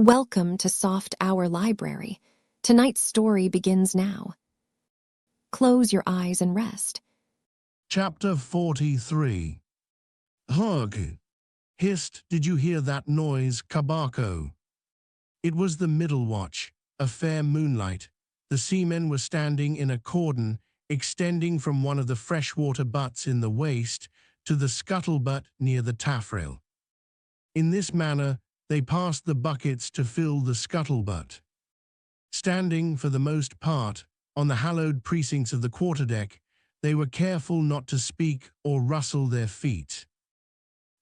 Welcome to Soft Hour Library. Tonight's story begins now. Close your eyes and rest. Chapter 43. Hug. Hist, did you hear that noise, Kabako? It was the middle watch, a fair moonlight. The seamen were standing in a cordon, extending from one of the freshwater butts in the waist to the scuttlebutt near the taffrail. In this manner, they passed the buckets to fill the scuttlebutt. Standing, for the most part, on the hallowed precincts of the quarterdeck, they were careful not to speak or rustle their feet.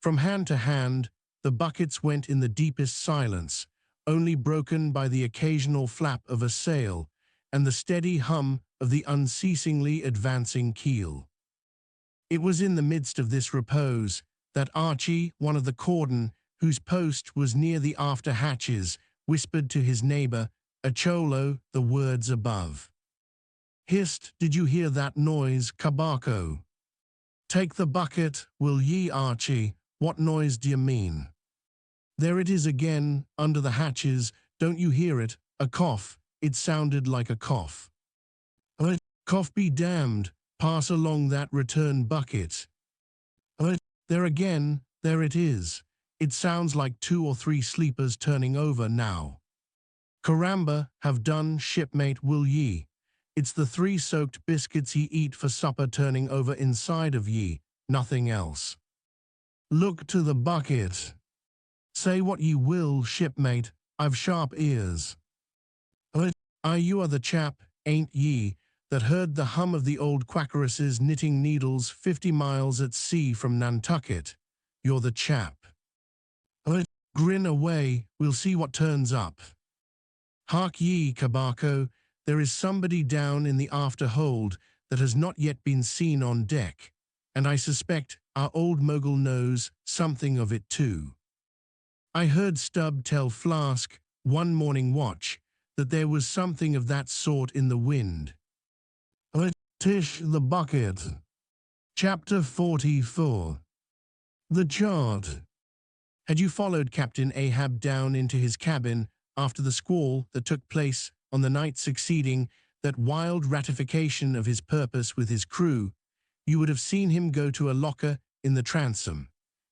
From hand to hand, the buckets went in the deepest silence, only broken by the occasional flap of a sail and the steady hum of the unceasingly advancing keel. It was in the midst of this repose that Archie, one of the cordon, whose post was near the after hatches, whispered to his neighbor, Acholo, the words above. Hist, did you hear that noise, Kabako? Take the bucket, will ye, Archie? What noise do you mean? There it is again, under the hatches. Don't you hear it? A cough. It sounded like a cough. Cough be damned. Pass along that return bucket. There again, there it is. It sounds like 2 or 3 sleepers turning over now. Caramba, have done, shipmate, will ye? It's the 3 soaked biscuits ye eat for supper turning over inside of ye, nothing else. Look to the bucket. Say what ye will, shipmate, I've sharp ears. You are the chap, ain't ye, that heard the hum of the old quackeress's knitting needles 50 miles at sea from Nantucket? You're the chap. Grin away, we'll see what turns up. Hark ye, Kabako, there is somebody down in the after hold that has not yet been seen on deck, and I suspect our old mogul knows something of it too. I heard Stubb tell Flask, one morning watch, that there was something of that sort in the wind. Tish the bucket. Chapter 44. The chart. Had you followed Captain Ahab down into his cabin after the squall that took place on the night succeeding that wild ratification of his purpose with his crew, you would have seen him go to a locker in the transom,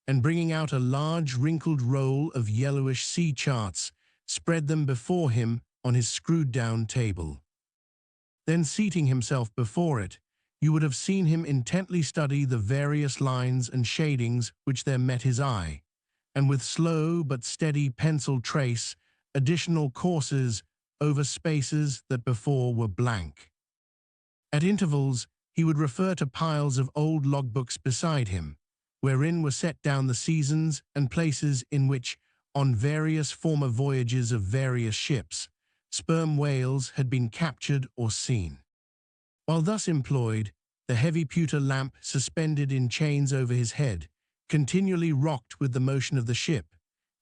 and bringing out a large wrinkled roll of yellowish sea charts, spread them before him on his screwed-down table. Then seating himself before it, you would have seen him intently study the various lines and shadings which there met his eye, and with slow but steady pencil trace additional courses over spaces that before were blank. At intervals, he would refer to piles of old logbooks beside him, wherein were set down the seasons and places in which, on various former voyages of various ships, sperm whales had been captured or seen. While thus employed, the heavy pewter lamp suspended in chains over his head continually rocked with the motion of the ship,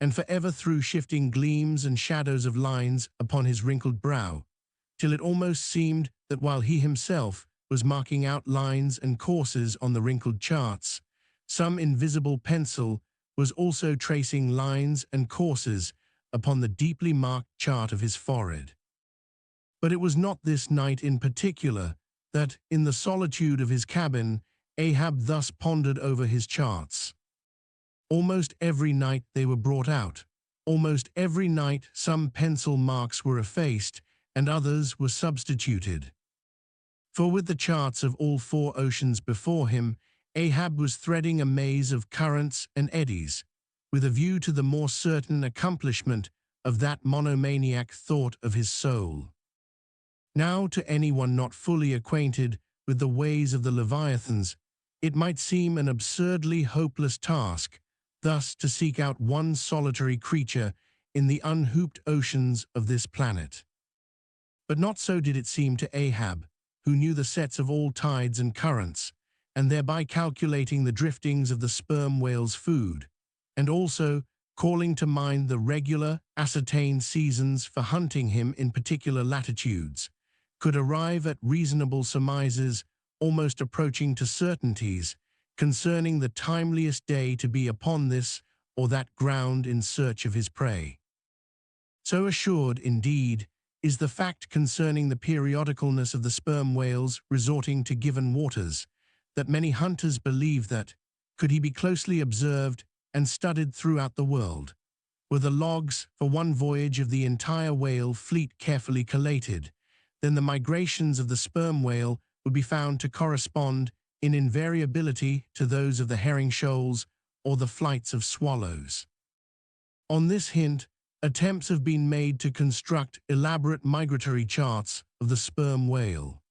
and forever threw shifting gleams and shadows of lines upon his wrinkled brow, till it almost seemed that while he himself was marking out lines and courses on the wrinkled charts, some invisible pencil was also tracing lines and courses upon the deeply marked chart of his forehead. But it was not this night in particular that, in the solitude of his cabin, Ahab thus pondered over his charts. Almost every night they were brought out. Almost every night some pencil marks were effaced and others were substituted. For with the charts of all 4 oceans before him, Ahab was threading a maze of currents and eddies, with a view to the more certain accomplishment of that monomaniac thought of his soul. Now, to anyone not fully acquainted with the ways of the Leviathans, it might seem an absurdly hopeless task thus to seek out one solitary creature in the unhooped oceans of this planet. But not so did it seem to Ahab, who knew the sets of all tides and currents, and thereby calculating the driftings of the sperm whale's food, and also calling to mind the regular, ascertained seasons for hunting him in particular latitudes, could arrive at reasonable surmises almost approaching to certainties concerning the timeliest day to be upon this or that ground in search of his prey. So assured, indeed, is the fact concerning the periodicalness of the sperm whales resorting to given waters, that many hunters believe that, could he be closely observed and studied throughout the world, were the logs for one voyage of the entire whale fleet carefully collated, then the migrations of the sperm whale would be found to correspond in invariability to those of the herring shoals or the flights of swallows. On this hint, attempts have been made to construct elaborate migratory charts of the sperm whale.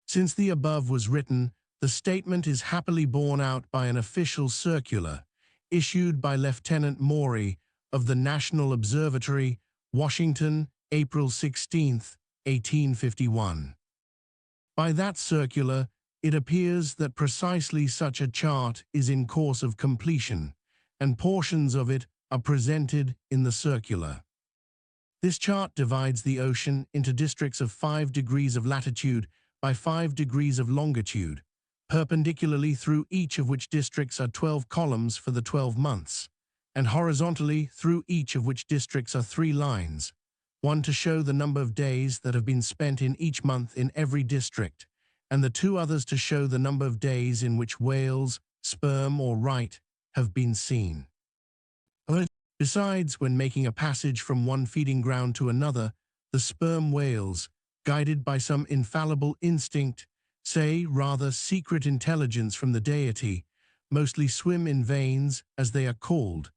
Since the above was written, the statement is happily borne out by an official circular issued by Lieutenant Maury of the National Observatory, Washington, April 16, 1851. By that circular, it appears that precisely such a chart is in course of completion, and portions of it are presented in the circular. This chart divides the ocean into districts of 5 degrees of latitude by 5 degrees of longitude, perpendicularly through each of which districts are 12 columns for the 12 months, and horizontally through each of which districts are 3 lines, one to show the number of days that have been spent in each month in every district, and the 2 others to show the number of days in which whales, sperm or right, have been seen. Besides, when making a passage from one feeding ground to another, the sperm whales, guided by some infallible instinct, say rather secret intelligence from the deity, mostly swim in veins, as they are called,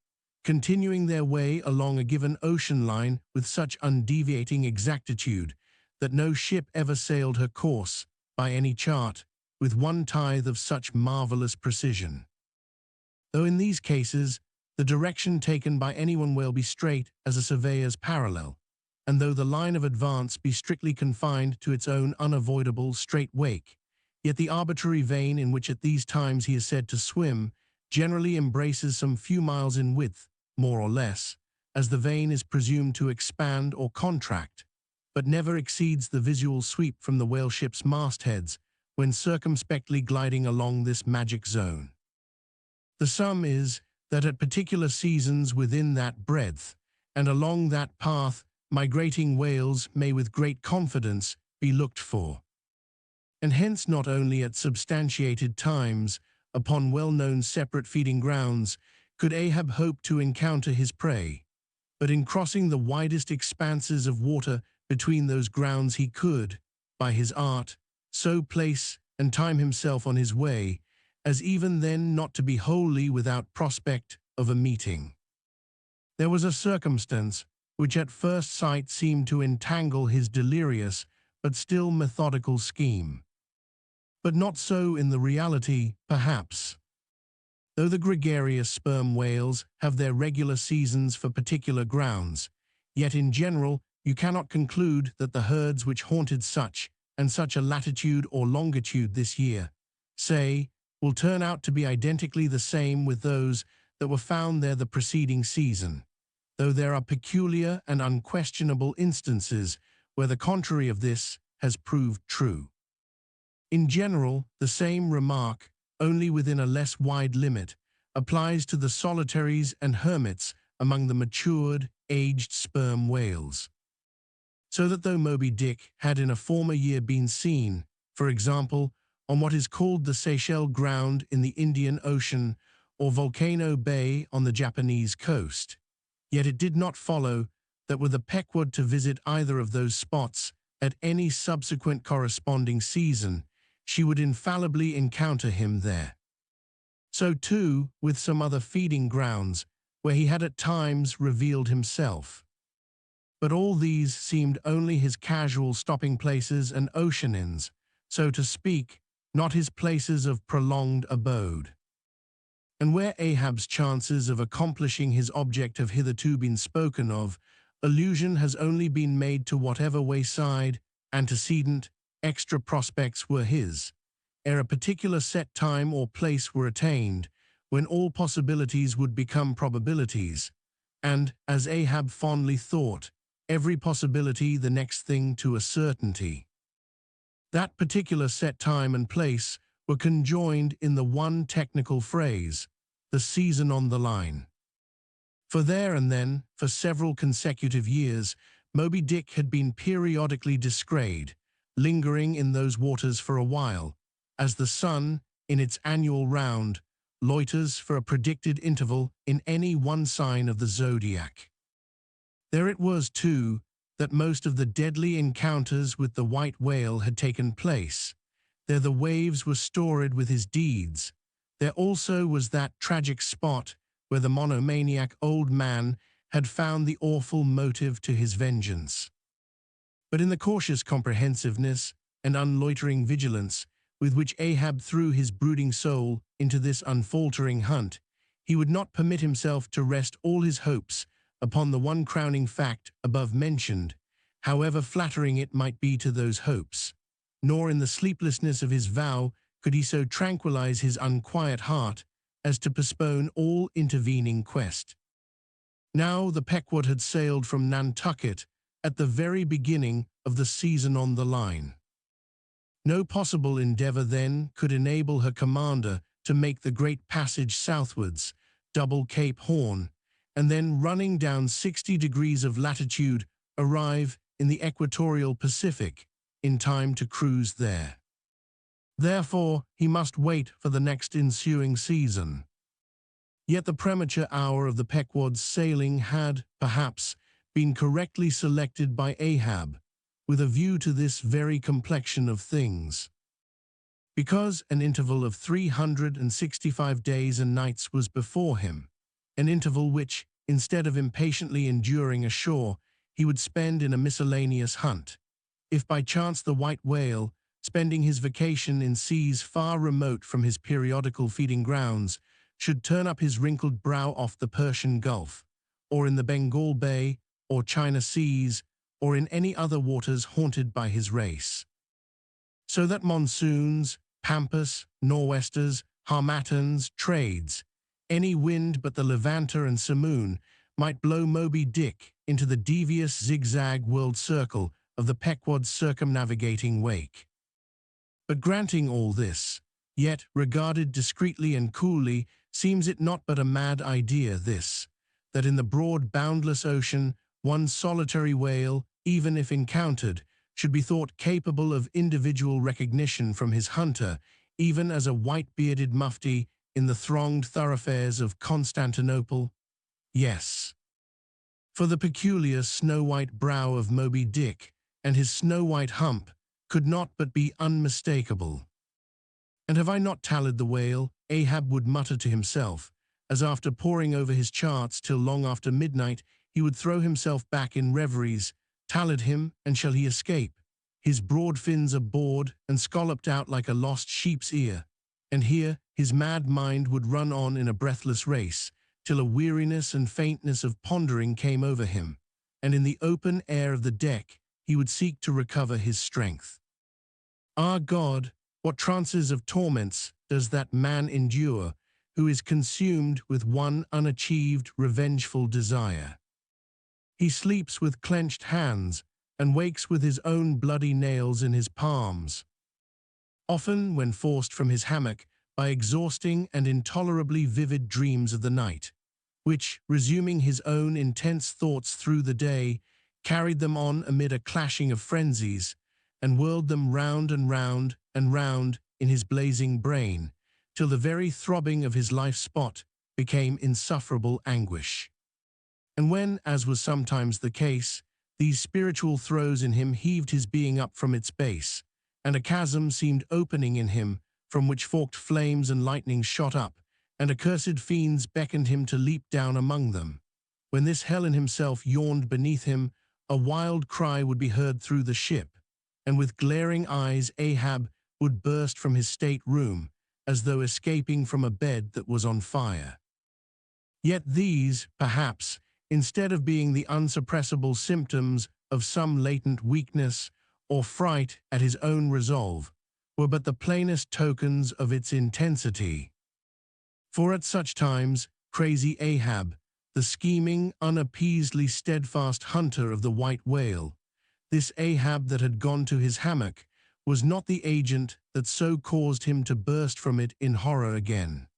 continuing their way along a given ocean line with such undeviating exactitude that no ship ever sailed her course, by any chart, with 1/10 of such marvelous precision. Though in these cases, the direction taken by any one whale be straight as a surveyor's parallel, and though the line of advance be strictly confined to its own unavoidable straight wake, yet the arbitrary vein in which at these times he is said to swim generally embraces some few miles in width, more or less, as the vein is presumed to expand or contract, but never exceeds the visual sweep from the whale ship's mastheads when circumspectly gliding along this magic zone. The sum is that at particular seasons within that breadth, and along that path, migrating whales may with great confidence be looked for. And hence not only at substantiated times, upon well-known separate feeding grounds, could Ahab hope to encounter his prey, but in crossing the widest expanses of water between those grounds he could, by his art, so place and time himself on his way, as even then not to be wholly without prospect of a meeting. There was a circumstance which at first sight seemed to entangle his delirious but still methodical scheme. But not so in the reality, perhaps. Though the gregarious sperm whales have their regular seasons for particular grounds, yet in general you cannot conclude that the herds which haunted such and such a latitude or longitude this year, say, will turn out to be identically the same with those that were found there the preceding season, though there are peculiar and unquestionable instances where the contrary of this has proved true. In general, the same remark, only within a less wide limit, applies to the solitaries and hermits among the matured, aged sperm whales. So that though Moby-Dick had in a former year been seen, for example, on what is called the Seychelles Ground in the Indian Ocean or Volcano Bay on the Japanese coast, yet it did not follow that were the Pequod to visit either of those spots at any subsequent corresponding season, she would infallibly encounter him there. So too with some other feeding grounds where he had at times revealed himself. But all these seemed only his casual stopping places and ocean inns, so to speak, not his places of prolonged abode. And where Ahab's chances of accomplishing his object have hitherto been spoken of, allusion has only been made to whatever wayside, antecedent, extra prospects were his, ere a particular set time or place were attained, when all possibilities would become probabilities, and, as Ahab fondly thought, every possibility the next thing to a certainty. That particular set time and place were conjoined in the one technical phrase, the season on the line. For there and then, for several consecutive years, Moby-Dick had been periodically discrayed, lingering in those waters for a while, as the sun, in its annual round, loiters for a predicted interval in any one sign of the zodiac. There it was, too, that most of the deadly encounters with the white whale had taken place. There the waves were storied with his deeds. There also was that tragic spot where the monomaniac old man had found the awful motive to his vengeance. But in the cautious comprehensiveness and unloitering vigilance with which Ahab threw his brooding soul into this unfaltering hunt, he would not permit himself to rest all his hopes upon the one crowning fact above mentioned, however flattering it might be to those hopes. Nor in the sleeplessness of his vow could he so tranquilize his unquiet heart as to postpone all intervening quest. Now the Pequod had sailed from Nantucket at the very beginning of the season on the line. No possible endeavor then could enable her commander to make the great passage southwards, double Cape Horn, and then running down 60 degrees of latitude, arrive in the equatorial Pacific in time to cruise there. Therefore, he must wait for the next ensuing season. Yet the premature hour of the Pequod's sailing had, perhaps, been correctly selected by Ahab, with a view to this very complexion of things. Because an interval of 365 days and nights was before him, an interval which, instead of impatiently enduring ashore, he would spend in a miscellaneous hunt. If by chance the white whale, spending his vacation in seas far remote from his periodical feeding grounds, should turn up his wrinkled brow off the Persian Gulf, or in the Bengal Bay, or China Seas, or in any other waters haunted by his race. So that monsoons, pampas, nor'westers, harmattans, trades, any wind but the Levanter and Simoon might blow Moby-Dick into the devious zigzag world circle of the Pequod's circumnavigating wake. But granting all this, yet regarded discreetly and coolly, seems it not but a mad idea this, that in the broad boundless ocean one solitary whale, even if encountered, should be thought capable of individual recognition from his hunter, even as a white-bearded mufti in the thronged thoroughfares of Constantinople? Yes. For the peculiar snow-white brow of Moby-Dick and his snow-white hump could not but be unmistakable. And have I not tallied the whale? Ahab would mutter to himself, as after poring over his charts till long after midnight he would throw himself back in reveries. Tallied him, and shall he escape? His broad fins are bored and scalloped out like a lost sheep's ear. And here his mad mind would run on in a breathless race, till a weariness and faintness of pondering came over him, and in the open air of the deck he would seek to recover his strength. Ah God, what trances of torments does that man endure, who is consumed with one unachieved revengeful desire? He sleeps with clenched hands, and wakes with his own bloody nails in his palms. Often, when forced from his hammock by exhausting and intolerably vivid dreams of the night, which, resuming his own intense thoughts through the day, carried them on amid a clashing of frenzies, and whirled them round and round and round in his blazing brain, till the very throbbing of his life spot became insufferable anguish. And when, as was sometimes the case, these spiritual throes in him heaved his being up from its base, and a chasm seemed opening in him, from which forked flames and lightnings shot up, and accursed fiends beckoned him to leap down among them. When this hell in himself yawned beneath him, a wild cry would be heard through the ship, and with glaring eyes Ahab would burst from his state-room, as though escaping from a bed that was on fire. Yet these, perhaps, instead of being the unsuppressible symptoms of some latent weakness or fright at his own resolve, were but the plainest tokens of its intensity. For at such times, crazy Ahab, the scheming, unappeasedly steadfast hunter of the white whale, this Ahab that had gone to his hammock, was not the agent that so caused him to burst from it in horror again.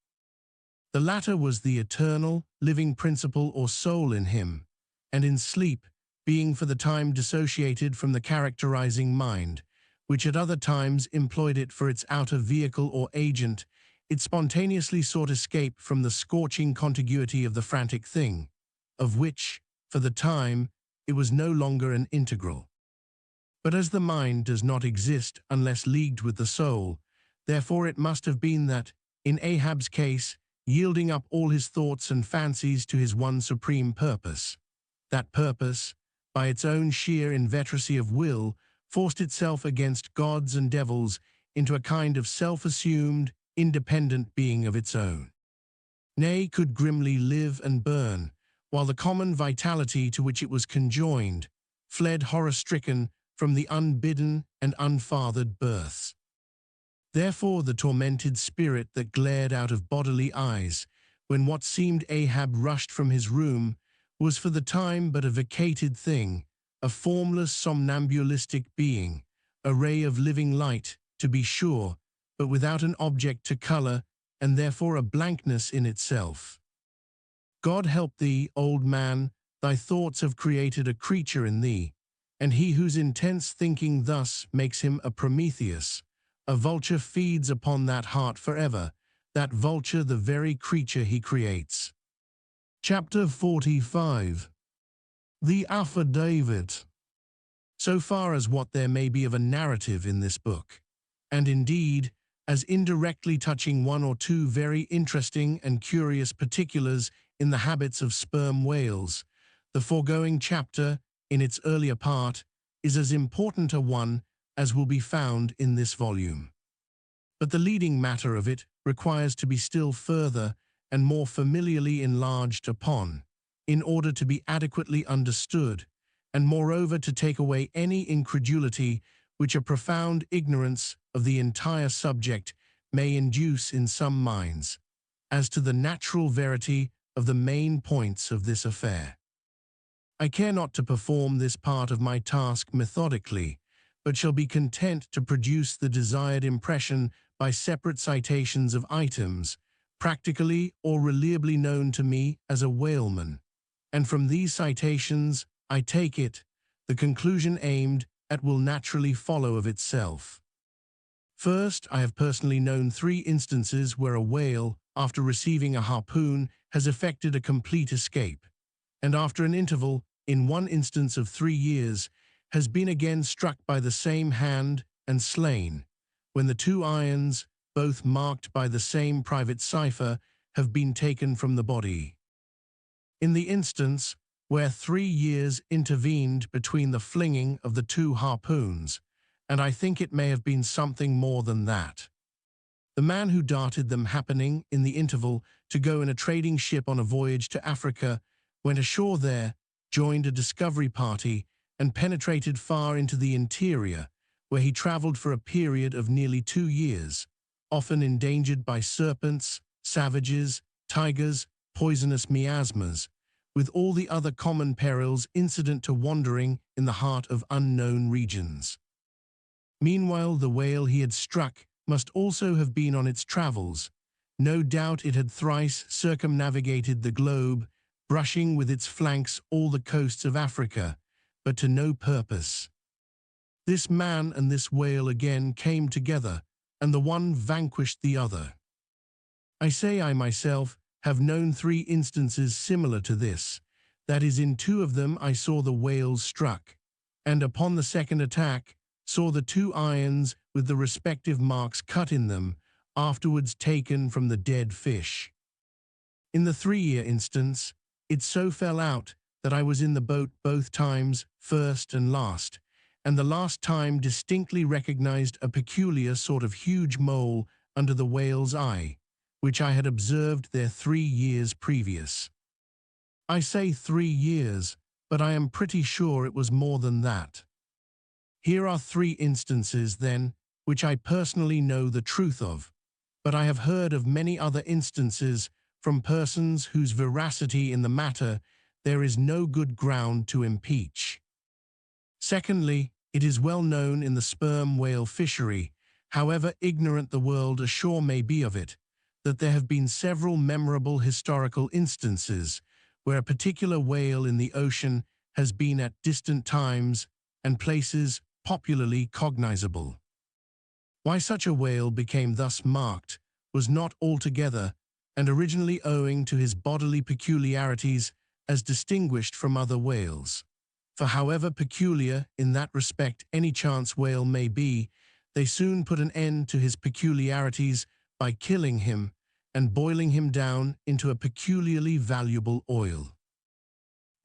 The latter was the eternal, living principle or soul in him, and in sleep, being for the time dissociated from the characterizing mind, which at other times employed it for its outer vehicle or agent, it spontaneously sought escape from the scorching contiguity of the frantic thing, of which, for the time, it was no longer an integral. But as the mind does not exist unless leagued with the soul, therefore it must have been that, in Ahab's case, yielding up all his thoughts and fancies to his one supreme purpose, that purpose, by its own sheer inveteracy of will, forced itself against gods and devils into a kind of self-assumed, independent being of its own. Nay, could grimly live and burn, while the common vitality to which it was conjoined fled horror-stricken from the unbidden and unfathered births. Therefore the tormented spirit that glared out of bodily eyes, when what seemed Ahab rushed from his room, was for the time but a vacated thing, a formless somnambulistic being, a ray of living light, to be sure, but without an object to color, and therefore a blankness in itself. God help thee, old man, thy thoughts have created a creature in thee, and he whose intense thinking thus makes him a Prometheus, a vulture feeds upon that heart forever, that vulture the very creature he creates. Chapter 45. The Affidavit. So far as what there may be of a narrative in this book, and indeed, as indirectly touching one or two very interesting and curious particulars in the habits of sperm whales, the foregoing chapter, in its earlier part, is as important a one as will be found in this volume. But the leading matter of it requires to be still further and more familiarly enlarged upon, in order to be adequately understood, and moreover to take away any incredulity which a profound ignorance of the entire subject may induce in some minds, as to the natural verity of the main points of this affair. I care not to perform this part of my task methodically, but shall be content to produce the desired impression by separate citations of items, practically or reliably known to me as a whaleman, and from these citations, I take it, the conclusion aimed at will naturally follow of itself. First, I have personally known 3 instances where a whale, after receiving a harpoon, has effected a complete escape, and after an interval, in one instance of 3 years, has been again struck by the same hand and slain, when the 2 irons, both marked by the same private cipher, have been taken from the body. In the instance where 3 years intervened between the flinging of the 2 harpoons, and I think it may have been something more than that, the man who darted them happening, in the interval, to go in a trading ship on a voyage to Africa, went ashore there, joined a discovery party, and penetrated far into the interior, where he traveled for a period of nearly 2 years, often endangered by serpents, savages, tigers, poisonous miasmas, with all the other common perils incident to wandering in the heart of unknown regions. Meanwhile, the whale he had struck must also have been on its travels. No doubt it had thrice circumnavigated the globe, brushing with its flanks all the coasts of Africa, but to no purpose. This man and this whale again came together, and the one vanquished the other. I say I myself have known 3 instances similar to this, that is, in 2 of them I saw the whales struck, and upon the second attack saw the 2 irons with the respective marks cut in them, afterwards taken from the dead fish. In the 3-year instance, it so fell out that I was in the boat both times, first and last, and the last time distinctly recognized a peculiar sort of huge mole under the whale's eye, which I had observed there 3 years previous. I say 3 years, but I am pretty sure it was more than that. Here are 3 instances, then, which I personally know the truth of, but I have heard of many other instances from persons whose veracity in the matter there is no good ground to impeach. Secondly, it is well known in the sperm whale fishery, however ignorant the world ashore may be of it, that there have been several memorable historical instances where a particular whale in the ocean has been at distant times and places popularly cognizable. Why such a whale became thus marked was not altogether and originally owing to his bodily peculiarities as distinguished from other whales. For however peculiar in that respect any chance whale may be, they soon put an end to his peculiarities by killing him and boiling him down into a peculiarly valuable oil.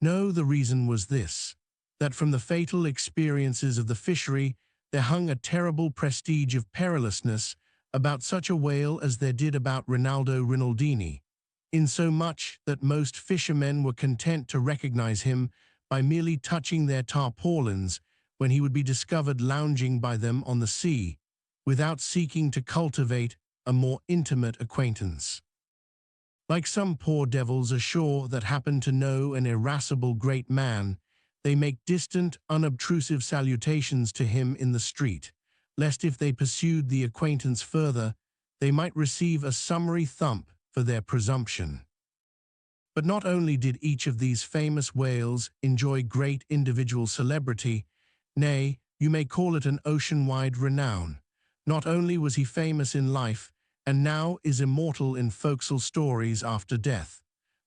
No, the reason was this, that from the fatal experiences of the fishery there hung a terrible prestige of perilousness about such a whale as there did about Rinaldo Rinaldini, insomuch that most fishermen were content to recognize him by merely touching their tarpaulins when he would be discovered lounging by them on the sea, without seeking to cultivate a more intimate acquaintance. Like some poor devils ashore that happen to know an irascible great man, they make distant, unobtrusive salutations to him in the street, lest if they pursued the acquaintance further, they might receive a summary thump for their presumption. But not only did each of these famous whales enjoy great individual celebrity, nay, you may call it an ocean-wide renown. Not only was he famous in life, and now is immortal in forecastle stories after death,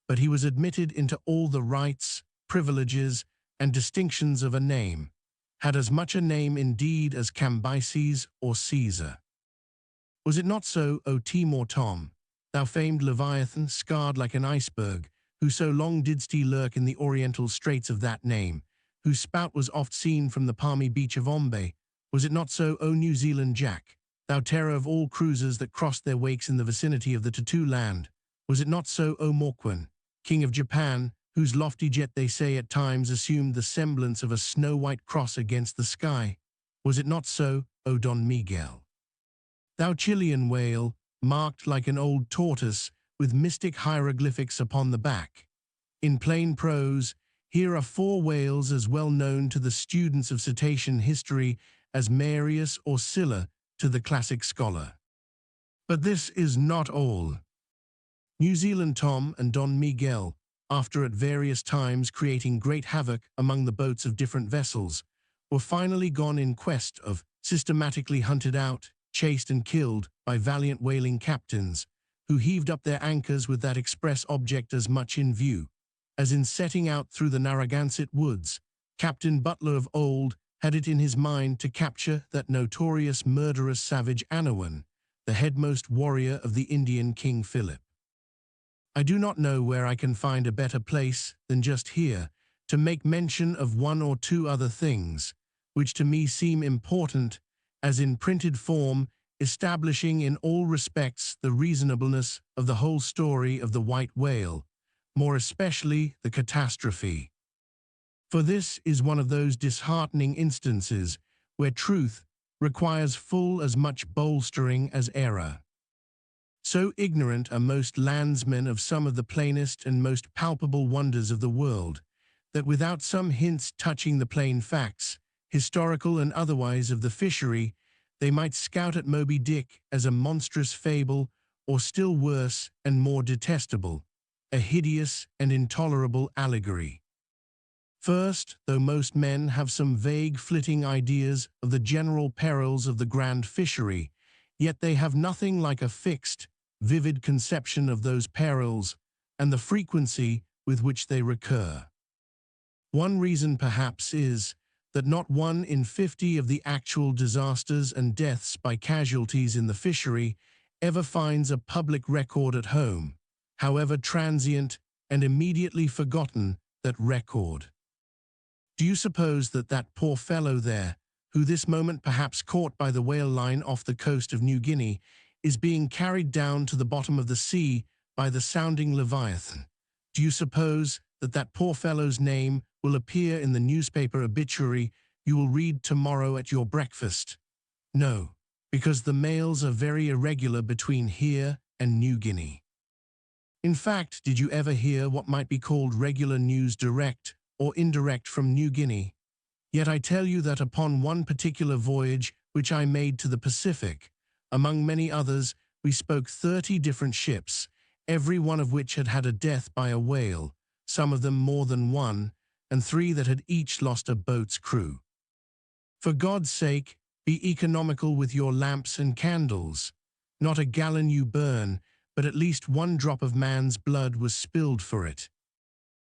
but he was admitted into all the rights, privileges, and distinctions of a name, had as much a name indeed as Cambyses or Caesar. Was it not so, O Timor Tom, thou famed Leviathan, scarred like an iceberg, who so long didst he lurk in the oriental straits of that name, whose spout was oft seen from the palmy beach of Ombay? Was it not so, O New Zealand Jack, thou terror of all cruisers that crossed their wakes in the vicinity of the Tattoo Land? Was it not so, O Morquan, King of Japan, whose lofty jet they say at times assumed the semblance of a snow-white cross against the sky? Was it not so, O Don Miguel, thou Chilean whale, marked like an old tortoise with mystic hieroglyphics upon the back? In plain prose, here are 4 whales as well known to the students of cetacean history as Marius or Scylla to the classic scholar. But this is not all. New Zealand Tom and Don Miguel, after at various times creating great havoc among the boats of different vessels, were finally gone in quest of, systematically hunted out, chased and killed by valiant whaling captains, who heaved up their anchors with that express object as much in view, as in setting out through the Narragansett woods, Captain Butler of old had it in his mind to capture that notorious murderous savage Anawan, the headmost warrior of the Indian King Philip. I do not know where I can find a better place than just here to make mention of 1 or 2 other things, which to me seem important, as in printed form, establishing in all respects the reasonableness of the whole story of the white whale, more especially the catastrophe. For this is one of those disheartening instances where truth requires full as much bolstering as error. So ignorant are most landsmen of some of the plainest and most palpable wonders of the world, that without some hints touching the plain facts, historical and otherwise, of the fishery, they might scout at Moby-Dick as a monstrous fable, or still worse and more detestable, a hideous and intolerable allegory. First, though most men have some vague flitting ideas of the general perils of the grand fishery, yet they have nothing like a fixed, vivid conception of those perils and the frequency with which they recur. One reason perhaps is that not 1 in 50 of the actual disasters and deaths by casualties in the fishery ever finds a public record at home, however transient and immediately forgotten that record. Do you suppose that that poor fellow there, who this moment perhaps caught by the whale line off the coast of New Guinea, is being carried down to the bottom of the sea by the sounding Leviathan? Do you suppose that that poor fellow's name will appear in the newspaper obituary you will read tomorrow at your breakfast? No, because the mails are very irregular between here and New Guinea. In fact, did you ever hear what might be called regular news direct or indirect from New Guinea? Yet I tell you that upon one particular voyage which I made to the Pacific, among many others, we spoke 30 different ships, every one of which had had a death by a whale, some of them more than one, and 3 that had each lost a boat's crew. For God's sake, be economical with your lamps and candles. Not a gallon you burn, but at least 1 drop of man's blood was spilled for it.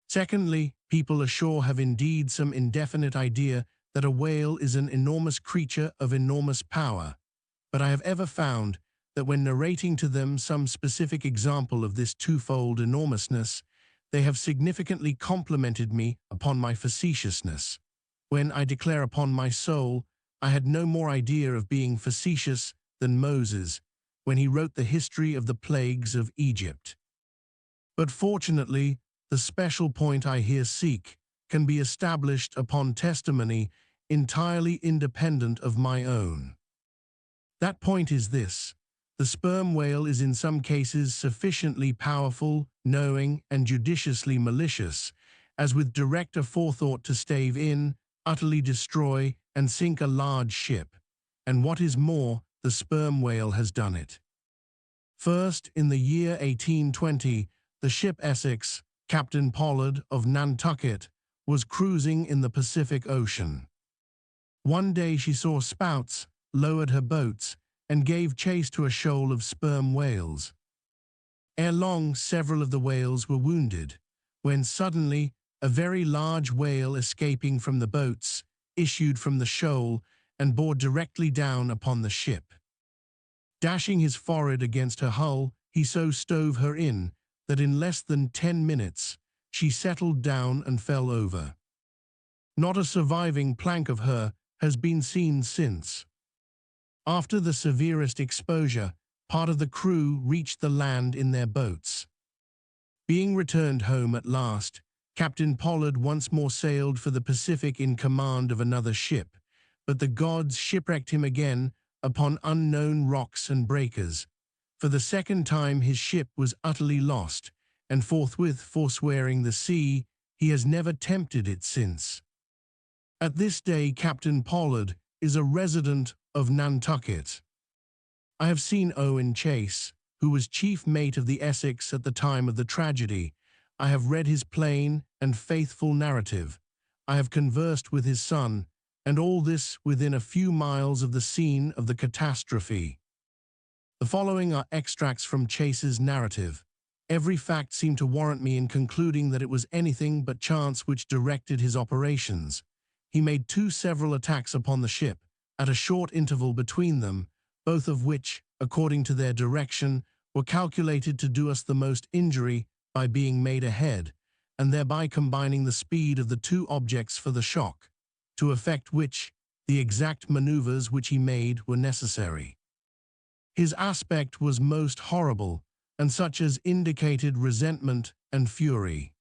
Secondly, people ashore have indeed some indefinite idea that a whale is an enormous creature of enormous power, but I have ever found that when narrating to them some specific example of this twofold enormousness, they have significantly complimented me upon my facetiousness. When I declare upon my soul, I had no more idea of being facetious than Moses, when he wrote the history of the plagues of Egypt. But fortunately, the special point I here seek can be established upon testimony entirely independent of my own. That point is this: the sperm whale is in some cases sufficiently powerful, knowing, and judiciously malicious, as with direct aforethought to stave in, utterly destroy, and sink a large ship, and what is more, the sperm whale has done it. First, in the year 1820, the ship Essex, Captain Pollard of Nantucket, was cruising in the Pacific Ocean. One day she saw spouts, lowered her boats, and gave chase to a shoal of sperm whales. Ere long, several of the whales were wounded, when suddenly a very large whale escaping from the boats issued from the shoal and bore directly down upon the ship. Dashing his forehead against her hull, he so stove her in that in less than 10 minutes she settled down and fell over. Not a surviving plank of her has been seen since. After the severest exposure, part of the crew reached the land in their boats. Being returned home at last, Captain Pollard once more sailed for the Pacific in command of another ship, but the gods shipwrecked him again upon unknown rocks and breakers. For the second time his ship was utterly lost, and forthwith forswearing the sea, he has never tempted it since. At this day Captain Pollard is a resident of Nantucket. I have seen Owen Chase, who was chief mate of the Essex at the time of the tragedy. I have read his plain and faithful narrative. I have conversed with his son, and all this within a few miles of the scene of the catastrophe. The following are extracts from Chase's narrative. Every fact seemed to warrant me in concluding that it was anything but chance which directed his operations. He made 2 several attacks upon the ship, at a short interval between them, both of which, according to their direction, were calculated to do us the most injury by being made ahead, and thereby combining the speed of the 2 objects for the shock, to effect which, the exact maneuvers which he made were necessary. His aspect was most horrible, and such as indicated resentment and fury.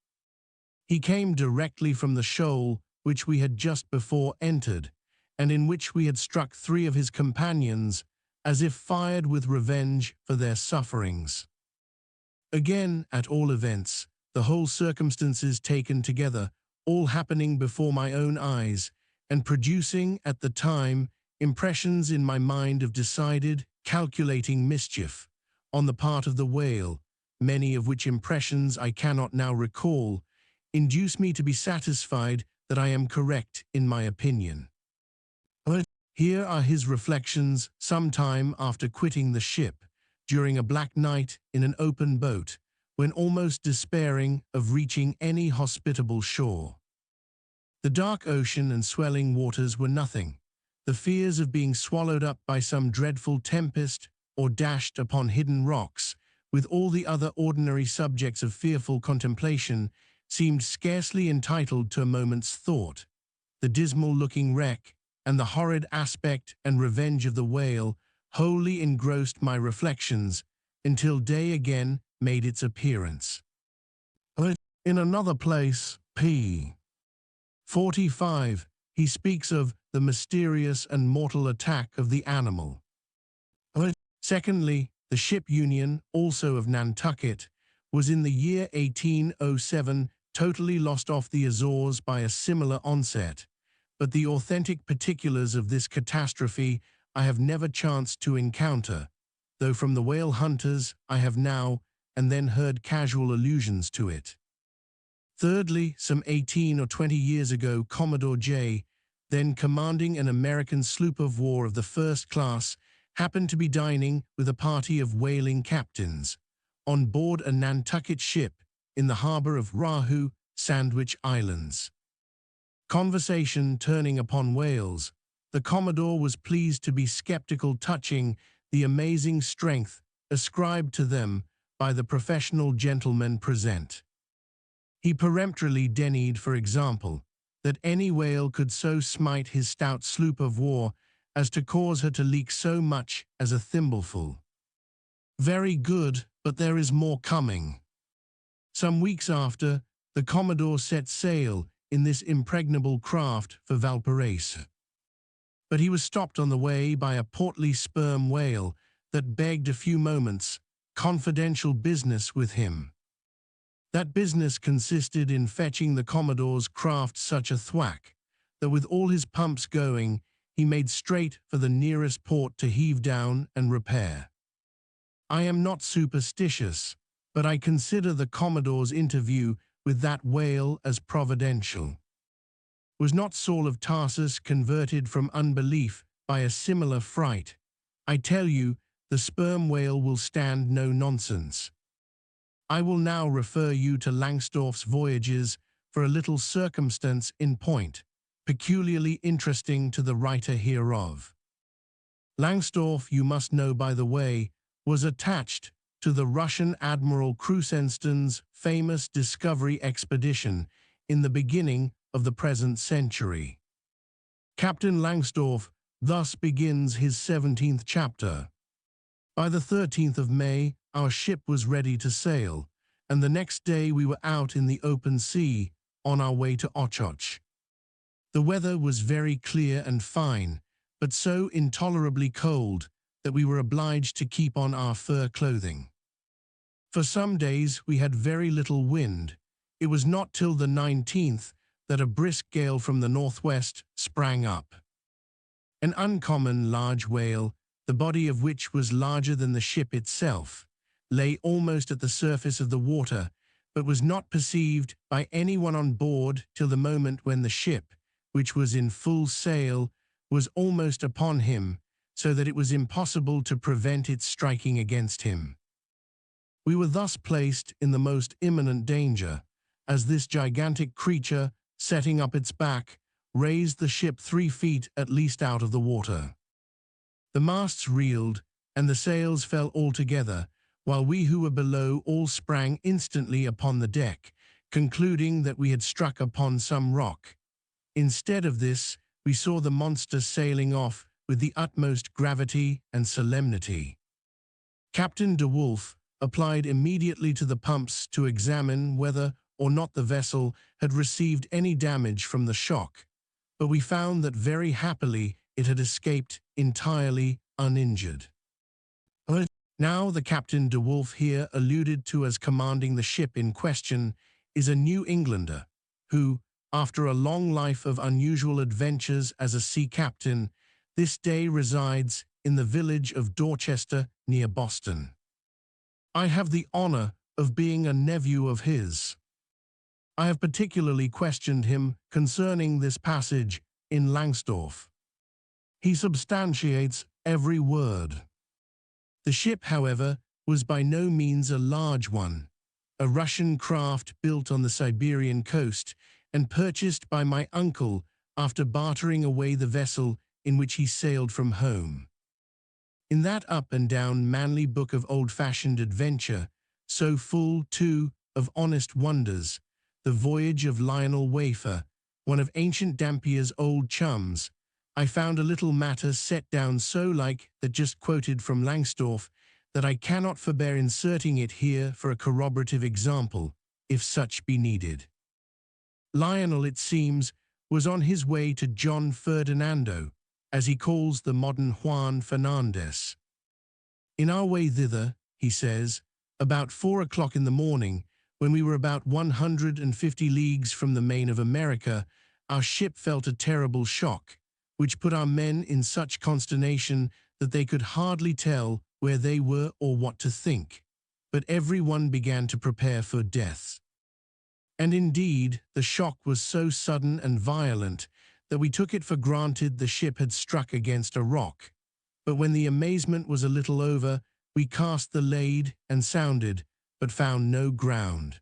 He came directly from the shoal which we had just before entered, and in which we had struck 3 of his companions, as if fired with revenge for their sufferings. Again, at all events, the whole circumstances taken together, all happening before my own eyes, and producing, at the time, impressions in my mind of decided, calculating mischief on the part of the whale, many of which impressions I cannot now recall, induce me to be satisfied that I am correct in my opinion. Here are his reflections some time after quitting the ship, during a black night in an open boat, when almost despairing of reaching any hospitable shore. The dark ocean and swelling waters were nothing. The fears of being swallowed up by some dreadful tempest or dashed upon hidden rocks, with all the other ordinary subjects of fearful contemplation, seemed scarcely entitled to a moment's thought. The dismal-looking wreck, and the horrid aspect and revenge of the whale wholly engrossed my reflections, until day again made its appearance. In another place, p. 45, he speaks of the mysterious and mortal attack of the animal. Secondly, the ship Union, also of Nantucket, was in the year 1807 totally lost off the Azores by a similar onset, but the authentic particulars of this catastrophe I have never chanced to encounter. though from the whale hunters I have now and then heard casual allusions to it. Thirdly, some 18 or 20 years ago, Commodore J, then commanding an American sloop of war of the first class, happened to be dining with a party of whaling captains on board a Nantucket ship in the harbor of Rahu, Sandwich Islands. Conversation turning upon whales, the Commodore was pleased to be skeptical touching the amazing strength ascribed to them by the professional gentlemen present. He peremptorily denied, for example, that any whale could so smite his stout sloop of war as to cause her to leak so much as a thimbleful. Very good, but there is more coming. Some weeks after, the Commodore set sail in this impregnable craft for Valparaiso. But he was stopped on the way by a portly sperm whale that begged a few moments' confidential business with him. That business consisted in fetching the Commodore's craft such a thwack that with all his pumps going, he made straight for the nearest port to heave down and repair. I am not superstitious, but I consider the Commodore's interview with that whale as providential. Was not Saul of Tarsus converted from unbelief by a similar fright? I tell you, the sperm whale will stand no nonsense. I will now refer you to Langsdorff's Voyages for a little circumstance in point, peculiarly interesting to the writer hereof. Langsdorff, you must know by the way, was attached to the Russian Admiral Krusenstern's famous discovery expedition in the beginning of the present century. Captain Langsdorff thus begins his 17th chapter. By the 13th of May, our ship was ready to sail, and the next day we were out in the open sea on our way to Ochotsk. The weather was very clear and fine, but so intolerably cold that we were obliged to keep on our fur clothing. For some days we had very little wind. It was not till the 19th that a brisk gale from the northwest sprang up. An uncommon large whale, the body of which was larger than the ship itself, lay almost at the surface of the water, but was not perceived by anyone on board till the moment when the ship, which was in full sail, was almost upon him, so that it was impossible to prevent its striking against him. We were thus placed in the most imminent danger, as this gigantic creature, setting up its back, raised the ship 3 feet at least out of the water. The masts reeled, and the sails fell altogether, while we who were below all sprang instantly upon the deck, concluding that we had struck upon some rock. Instead of this, we saw the monster sailing off with the utmost gravity and solemnity. Captain de Wolfe applied immediately to the pumps to examine whether or not the vessel had received any damage from the shock, but we found that very happily it had escaped entirely uninjured. Now the Captain de Wolfe here alluded to as commanding the ship in question is a New Englander who, after a long life of unusual adventures as a sea captain, this day resides in the village of Dorchester near Boston. I have the honor of being a nephew of his. I have particularly questioned him concerning this passage in Langsdorff. He substantiates every word. The ship, however, was by no means a large one, a Russian craft built on the Siberian coast and purchased by my uncle after bartering away the vessel in which he sailed from home. In that up-and-down manly book of old-fashioned adventure, so full, too, of honest wonders, The Voyage of Lionel Wafer, one of Ancient Dampier's old chums, I found a little matter set down so like that just quoted from Langsdorff that I cannot forbear inserting it here for a corroborative example, if such be needed. Lionel, it seems, was on his way to John Ferdinando, as he calls the modern Juan Fernandez. In our way thither, he says, about 4 o'clock in the morning, when we were about 150 leagues from the main of America, our ship felt a terrible shock, which put our men in such consternation that they could hardly tell where they were or what to think, but everyone began to prepare for death. And indeed, the shock was so sudden and violent that we took it for granted the ship had struck against a rock. But when the amazement was a little over, we cast the lead and sounded, but found no ground.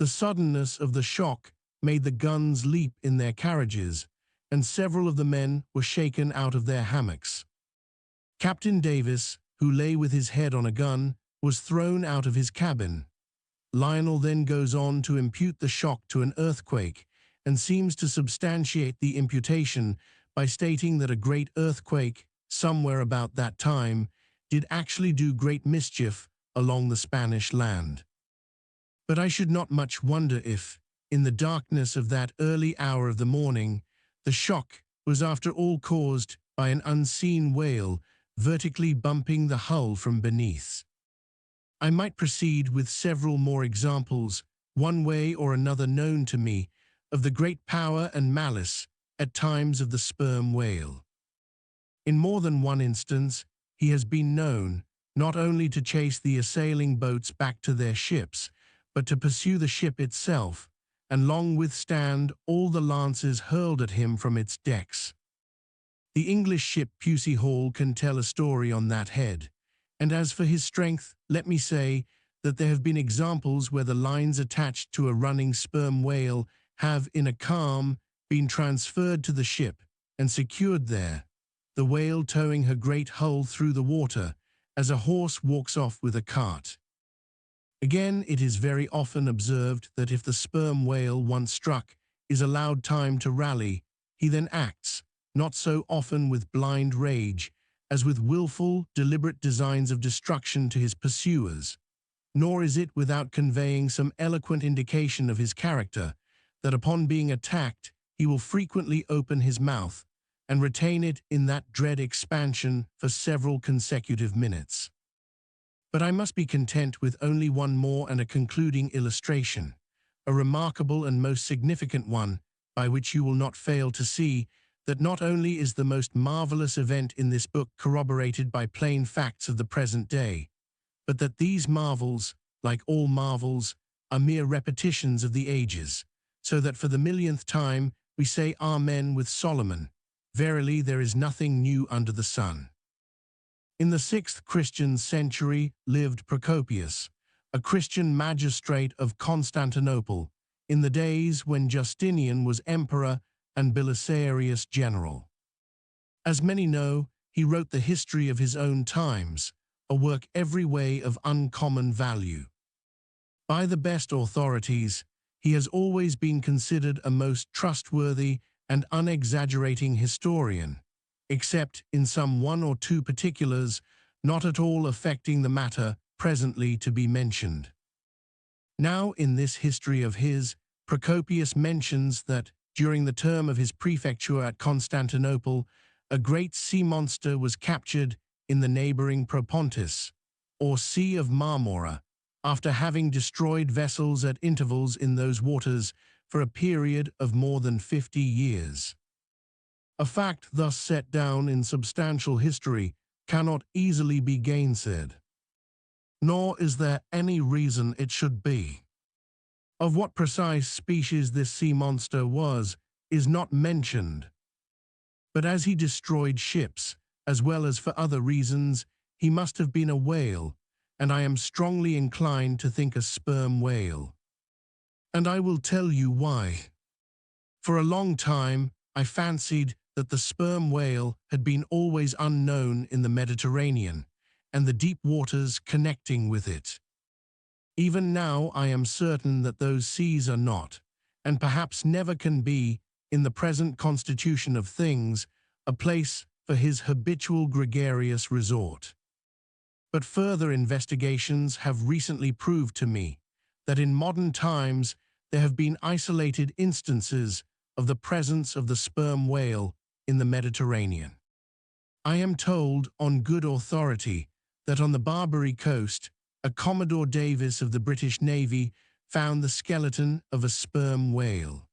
The suddenness of the shock made the guns leap in their carriages, and several of the men were shaken out of their hammocks. Captain Davis, who lay with his head on a gun, was thrown out of his cabin. Lionel then goes on to impute the shock to an earthquake, and seems to substantiate the imputation by stating that a great earthquake, somewhere about that time, did actually do great mischief along the Spanish land. But I should not much wonder if, in the darkness of that early hour of the morning, the shock was after all caused by an unseen whale vertically bumping the hull from beneath. I might proceed with several more examples, one way or another known to me, of the great power and malice at times of the sperm whale. In more than one instance, he has been known not only to chase the assailing boats back to their ships, but to pursue the ship itself, and long withstand all the lances hurled at him from its decks. The English ship Pusey Hall can tell a story on that head, and as for his strength, let me say that there have been examples where the lines attached to a running sperm whale have, in a calm, been transferred to the ship and secured there, the whale towing her great hull through the water, as a horse walks off with a cart. Again, it is very often observed that if the sperm whale once struck is allowed time to rally, he then acts, not so often with blind rage, as with willful, deliberate designs of destruction to his pursuers. Nor is it without conveying some eloquent indication of his character, that upon being attacked, he will frequently open his mouth, and retain it in that dread expansion for several consecutive minutes. But I must be content with only one more and a concluding illustration, a remarkable and most significant one, by which you will not fail to see that not only is the most marvelous event in this book corroborated by plain facts of the present day, but that these marvels, like all marvels, are mere repetitions of the ages, so that for the millionth time we say Amen with Solomon, verily there is nothing new under the sun. In the 6th Christian century lived Procopius, a Christian magistrate of Constantinople, in the days when Justinian was emperor and Belisarius general. As many know, he wrote the history of his own times, a work every way of uncommon value. By the best authorities, he has always been considered a most trustworthy and unexaggerating historian, except in some one or two particulars not at all affecting the matter presently to be mentioned. Now, in this history of his, Procopius mentions that, during the term of his prefecture at Constantinople, a great sea monster was captured in the neighboring Propontis, or Sea of Marmora, after having destroyed vessels at intervals in those waters for a period of more than 50 years. A fact thus set down in substantial history cannot easily be gainsaid. Nor is there any reason it should be. Of what precise species this sea monster was is not mentioned. But as he destroyed ships, as well as for other reasons, he must have been a whale, and I am strongly inclined to think a sperm whale. And I will tell you why. For a long time, I fancied that the sperm whale had been always unknown in the Mediterranean and the deep waters connecting with it. Even now I am certain that those seas are not, and perhaps never can be, in the present constitution of things, a place for his habitual gregarious resort. But further investigations have recently proved to me that in modern times there have been isolated instances of the presence of the sperm whale in the Mediterranean. I am told, on good authority, that on the Barbary coast, a Commodore Davis of the British Navy found the skeleton of a sperm whale.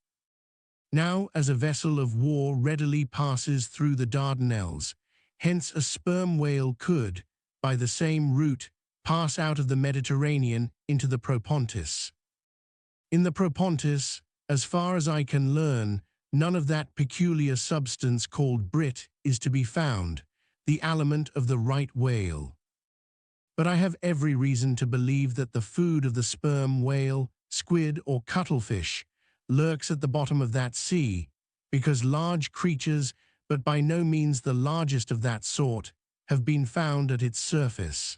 Now, as a vessel of war readily passes through the Dardanelles, hence a sperm whale could, by the same route, pass out of the Mediterranean into the Propontis. In the Propontis, as far as I can learn, none of that peculiar substance called brit is to be found, the aliment of the right whale. But I have every reason to believe that the food of the sperm whale, squid, or cuttlefish lurks at the bottom of that sea, because large creatures, but by no means the largest of that sort, have been found at its surface.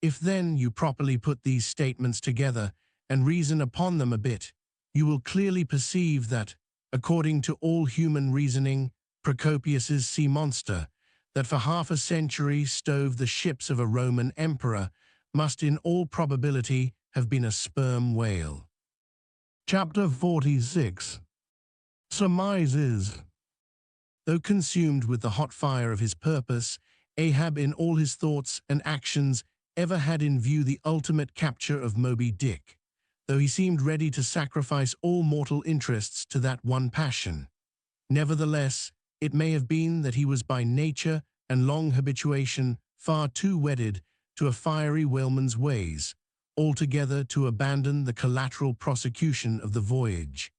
If then you properly put these statements together and reason upon them a bit, you will clearly perceive that, according to all human reasoning, Procopius's sea monster, that for half a century stove the ships of a Roman emperor, must in all probability have been a sperm whale. Chapter 46. Surmises. Though consumed with the hot fire of his purpose, Ahab in all his thoughts and actions ever had in view the ultimate capture of Moby-Dick, though he seemed ready to sacrifice all mortal interests to that one passion. Nevertheless, it may have been that he was by nature and long habituation far too wedded to a fiery whaleman's ways, altogether to abandon the collateral prosecution of the voyage.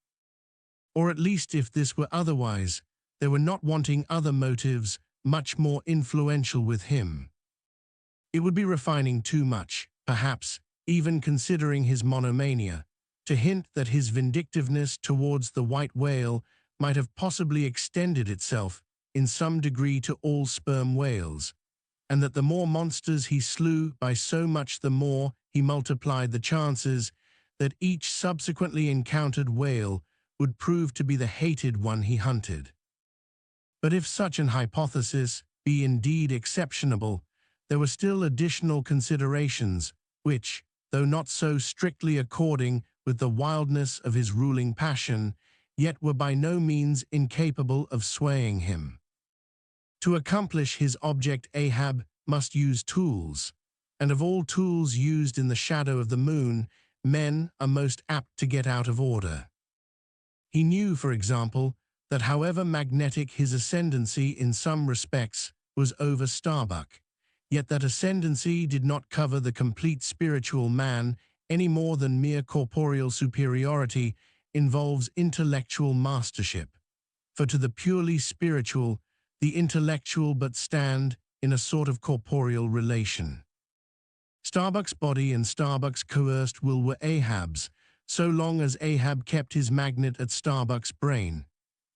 Or at least if this were otherwise, there were not wanting other motives much more influential with him. It would be refining too much, perhaps, even considering his monomania, to hint that his vindictiveness towards the white whale might have possibly extended itself in some degree to all sperm whales, and that the more monsters he slew by so much the more he multiplied the chances that each subsequently encountered whale would prove to be the hated one he hunted. But if such an hypothesis be indeed exceptionable, there were still additional considerations which, though not so strictly according with the wildness of his ruling passion, yet were by no means incapable of swaying him. To accomplish his object, Ahab must use tools, and of all tools used in the shadow of the moon, men are most apt to get out of order. He knew, for example, that however magnetic his ascendancy in some respects was over Starbuck, yet that ascendancy did not cover the complete spiritual man any more than mere corporeal superiority involves intellectual mastership. For to the purely spiritual, the intellectual but stand in a sort of corporeal relation. Starbuck's body and Starbuck's coerced will were Ahab's, so long as Ahab kept his magnet at Starbuck's brain.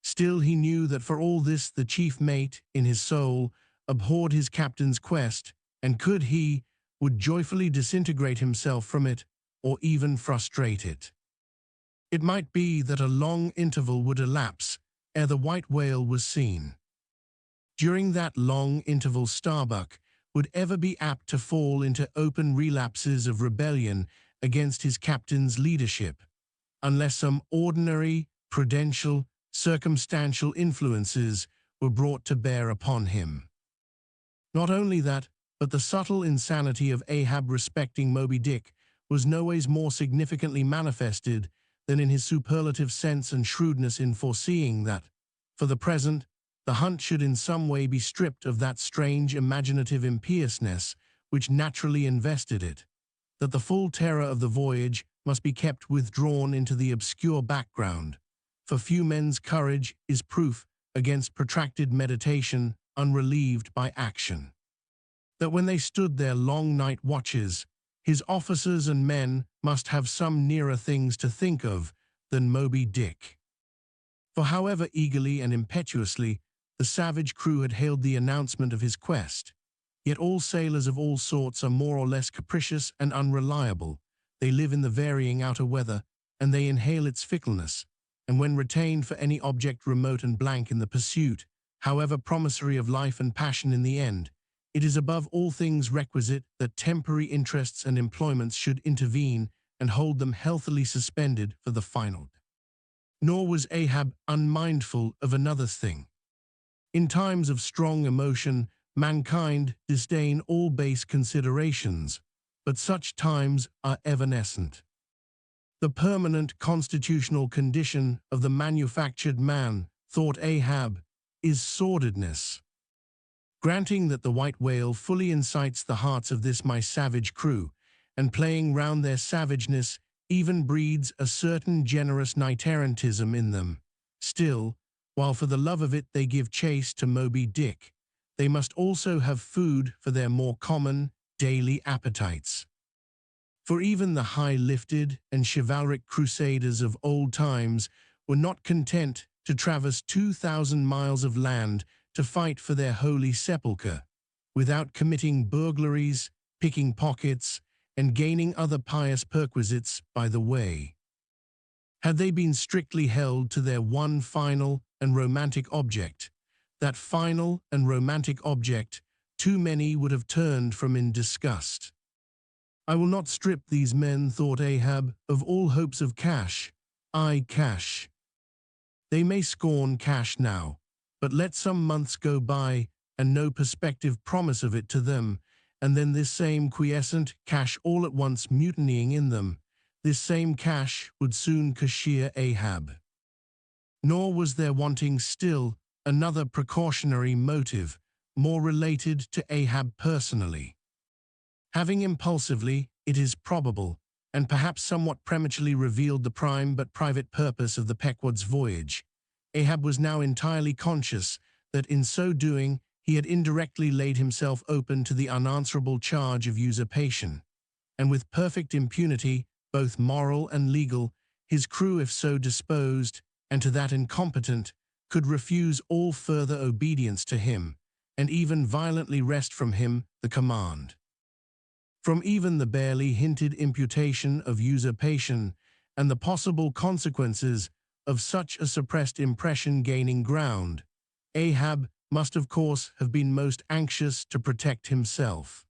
Still he knew that for all this the chief mate, in his soul, abhorred his captain's quest, and could he, would joyfully disintegrate himself from it, or even frustrate it. It might be that a long interval would elapse ere the white whale was seen. During that long interval Starbuck would ever be apt to fall into open relapses of rebellion against his captain's leadership, unless some ordinary, prudential, circumstantial influences were brought to bear upon him. Not only that, but the subtle insanity of Ahab respecting Moby-Dick was noways more significantly manifested than in his superlative sense and shrewdness in foreseeing that, for the present, the hunt should in some way be stripped of that strange imaginative impiousness which naturally invested it, that the full terror of the voyage must be kept withdrawn into the obscure background, for few men's courage is proof against protracted meditation unrelieved by action. That when they stood their long night watches, his officers and men must have some nearer things to think of than Moby-Dick. For however eagerly and impetuously the savage crew had hailed the announcement of his quest, yet all sailors of all sorts are more or less capricious and unreliable. They live in the varying outer weather, and they inhale its fickleness, and when retained for any object remote and blank in the pursuit, however promissory of life and passion in the end, it is above all things requisite that temporary interests and employments should intervene and hold them healthily suspended for the final. Nor was Ahab unmindful of another thing. In times of strong emotion, mankind disdain all base considerations, but such times are evanescent. The permanent constitutional condition of the manufactured man, thought Ahab, is sordidness. Granting that the white whale fully incites the hearts of this my savage crew, and playing round their savageness even breeds a certain generous knight-errantism in them, still, while for the love of it they give chase to Moby-Dick, they must also have food for their more common, daily appetites. For even the high-lifted and chivalric crusaders of old times were not content to traverse 2,000 miles of land to fight for their holy sepulchre, without committing burglaries, picking pockets, and gaining other pious perquisites by the way. Had they been strictly held to their one final and romantic object, that final and romantic object too many would have turned from in disgust. I will not strip these men, thought Ahab, of all hopes of cash. Aye, cash. They may scorn cash now, but let some months go by and no perspective promise of it to them, and then this same quiescent cash all at once mutinying in them, this same cash would soon cashier Ahab. Nor was there wanting still another precautionary motive, more related to Ahab personally. Having impulsively, it is probable, and perhaps somewhat prematurely revealed the prime but private purpose of the Pequod's voyage, Ahab was now entirely conscious that in so doing he had indirectly laid himself open to the unanswerable charge of usurpation, and with perfect impunity, both moral and legal, his crew, if so disposed, and to that incompetent, could refuse all further obedience to him, and even violently wrest from him the command. From even the barely hinted imputation of usurpation and the possible consequences of such a suppressed impression gaining ground, Ahab must of course have been most anxious to protect himself.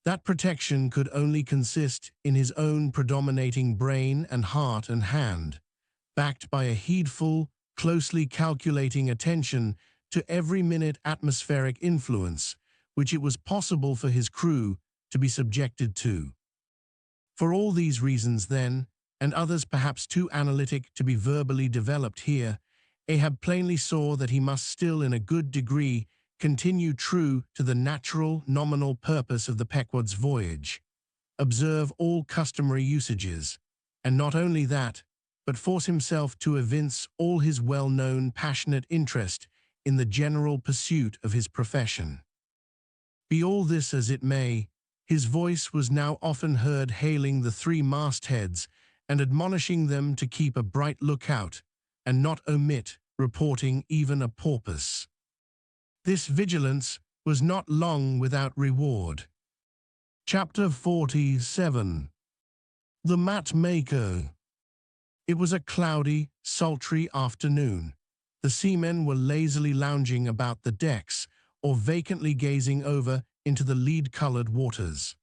That protection could only consist in his own predominating brain and heart and hand, backed by a heedful, closely calculating attention to every minute atmospheric influence which it was possible for his crew to be subjected to. For all these reasons then, and others perhaps too analytic to be verbally developed here, Ahab plainly saw that he must still in a good degree continue true to the natural, nominal purpose of the Pequod's voyage, observe all customary usages, and not only that, but force himself to evince all his well-known passionate interest in the general pursuit of his profession. Be all this as it may, his voice was now often heard hailing the three mastheads and admonishing them to keep a bright lookout and not omit reporting even a porpoise. This vigilance was not long without reward. Chapter 47. The Mat Maker. It was a cloudy, sultry afternoon. The seamen were lazily lounging about the decks or vacantly gazing over into the lead-colored waters.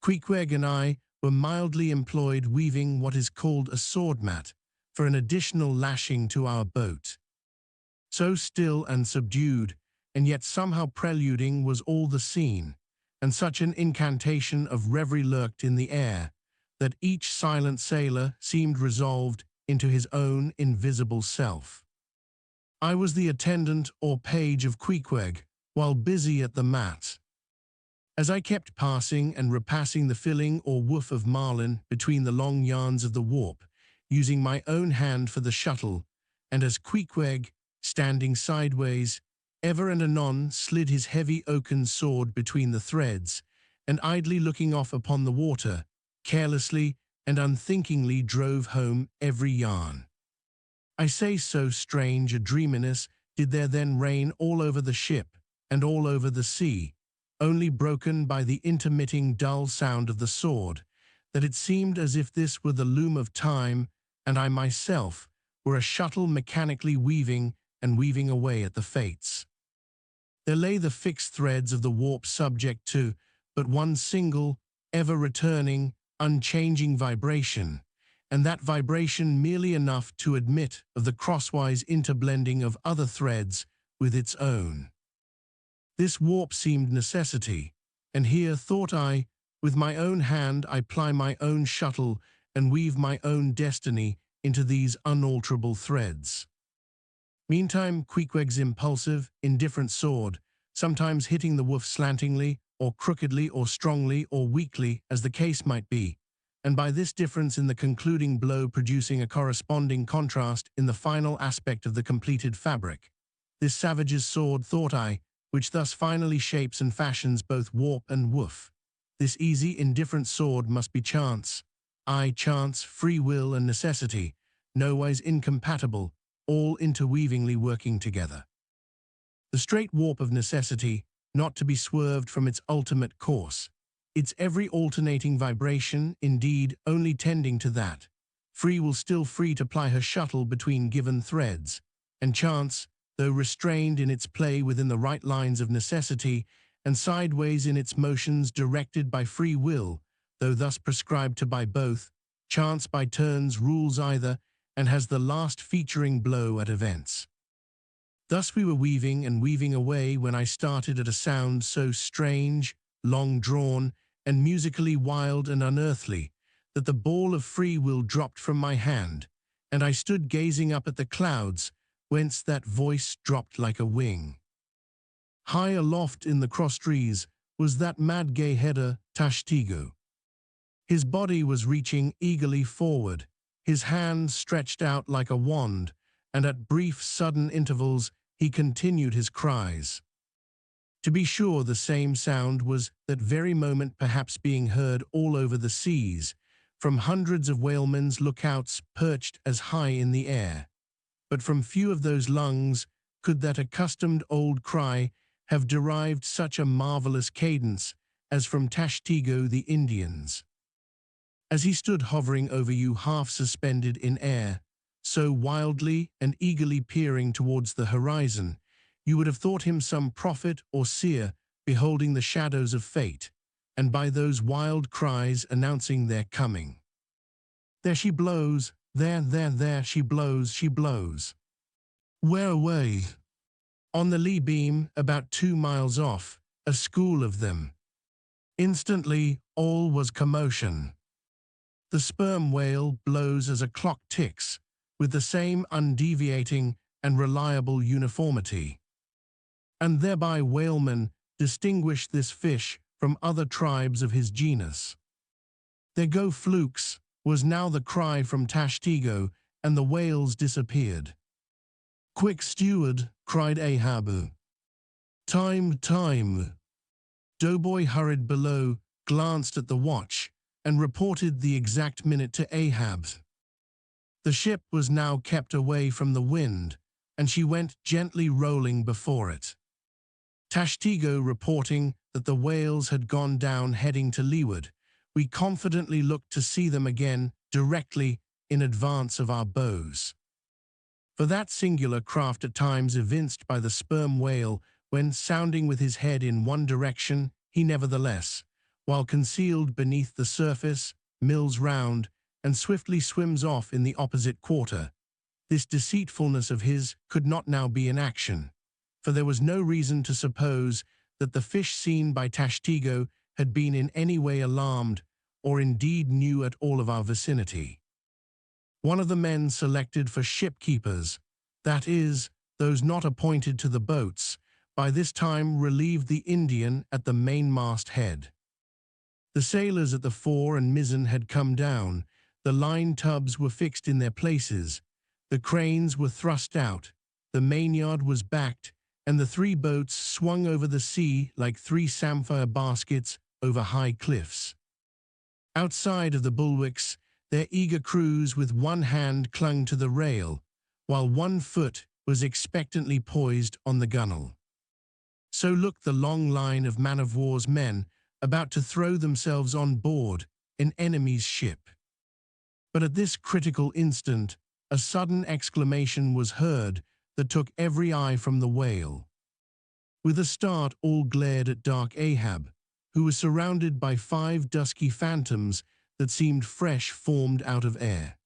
Queequeg and I were mildly employed weaving what is called a sword mat for an additional lashing to our boat. So still and subdued, and yet somehow preluding was all the scene, and such an incantation of reverie lurked in the air, that each silent sailor seemed resolved into his own invisible self. I was the attendant or page of Queequeg, while busy at the mat. As I kept passing and repassing the filling or woof of marlin between the long yarns of the warp, using my own hand for the shuttle, and as Queequeg, standing sideways, ever and anon slid his heavy oaken sword between the threads, and idly looking off upon the water, carelessly and unthinkingly drove home every yarn. I say so strange a dreaminess did there then reign all over the ship and all over the sea, only broken by the intermitting dull sound of the sword, that it seemed as if this were the loom of time, and I myself were a shuttle mechanically weaving and weaving away at the fates. There lay the fixed threads of the warp subject to but one single, ever-returning, unchanging vibration, and that vibration merely enough to admit of the crosswise interblending of other threads with its own. This warp seemed necessity, and here, thought I, with my own hand I ply my own shuttle and weave my own destiny into these unalterable threads. Meantime, Queequeg's impulsive, indifferent sword sometimes hitting the woof slantingly, or crookedly, or strongly, or weakly, as the case might be, and by this difference in the concluding blow producing a corresponding contrast in the final aspect of the completed fabric. This savage's sword, thought I, which thus finally shapes and fashions both warp and woof. This easy, indifferent sword must be chance. Aye, chance, free will, and necessity, nowise incompatible, all interweavingly working together. The straight warp of necessity, not to be swerved from its ultimate course, its every alternating vibration, indeed, only tending to that. Free will still free to ply her shuttle between given threads, and chance, though restrained in its play within the right lines of necessity, and sideways in its motions directed by free will, though thus prescribed to by both, chance by turns rules either, and has the last featuring blow at events. Thus we were weaving and weaving away when I started at a sound so strange, long-drawn, and musically wild and unearthly, that the ball of free will dropped from my hand, and I stood gazing up at the clouds, whence that voice dropped like a wing. High aloft in the cross-trees was that mad gay header, Tashtigo. His body was reaching eagerly forward, his hand stretched out like a wand, and at brief, sudden intervals he continued his cries. To be sure, the same sound was that very moment perhaps being heard all over the seas, from hundreds of whalemen's lookouts perched as high in the air. But from few of those lungs could that accustomed old cry have derived such a marvelous cadence as from Tashtigo the Indian's. As he stood hovering over you half suspended in air, so wildly and eagerly peering towards the horizon, you would have thought him some prophet or seer beholding the shadows of fate, and by those wild cries announcing their coming. There she blows, there she blows, she blows. Where away? On the lee beam, about 2 miles off, a school of them. Instantly, all was commotion. The sperm whale blows as a clock ticks, with the same undeviating and reliable uniformity. And thereby whalemen distinguish this fish from other tribes of his genus. There go flukes, was now the cry from Tashtigo, and the whales disappeared. Quick, steward, cried Ahab. Time, time. Doughboy hurried below, glanced at the watch, and reported the exact minute to Ahab. The ship was now kept away from the wind, and she went gently rolling before it. Tashtigo reporting that the whales had gone down heading to leeward, we confidently looked to see them again directly in advance of our bows. For that singular craft at times evinced by the sperm whale, when sounding with his head in one direction, he nevertheless, while concealed beneath the surface, mills round, and swiftly swims off in the opposite quarter. This deceitfulness of his could not now be in action, for there was no reason to suppose that the fish seen by Tashtigo had been in any way alarmed, or indeed knew at all of our vicinity. One of the men selected for ship-keepers, that is, those not appointed to the boats, by this time relieved the Indian at the mainmast head. The sailors at the fore and mizzen had come down, the line tubs were fixed in their places, the cranes were thrust out, the mainyard was backed, and the 3 boats swung over the sea like 3 samphire baskets over high cliffs. Outside of the bulwarks, their eager crews with one hand clung to the rail, while one foot was expectantly poised on the gunwale. So looked the long line of man-of-war's men about to throw themselves on board an enemy's ship. But at this critical instant, a sudden exclamation was heard that took every eye from the whale. With a start, all glared at dark Ahab, who was surrounded by 5 dusky phantoms that seemed fresh formed out of air.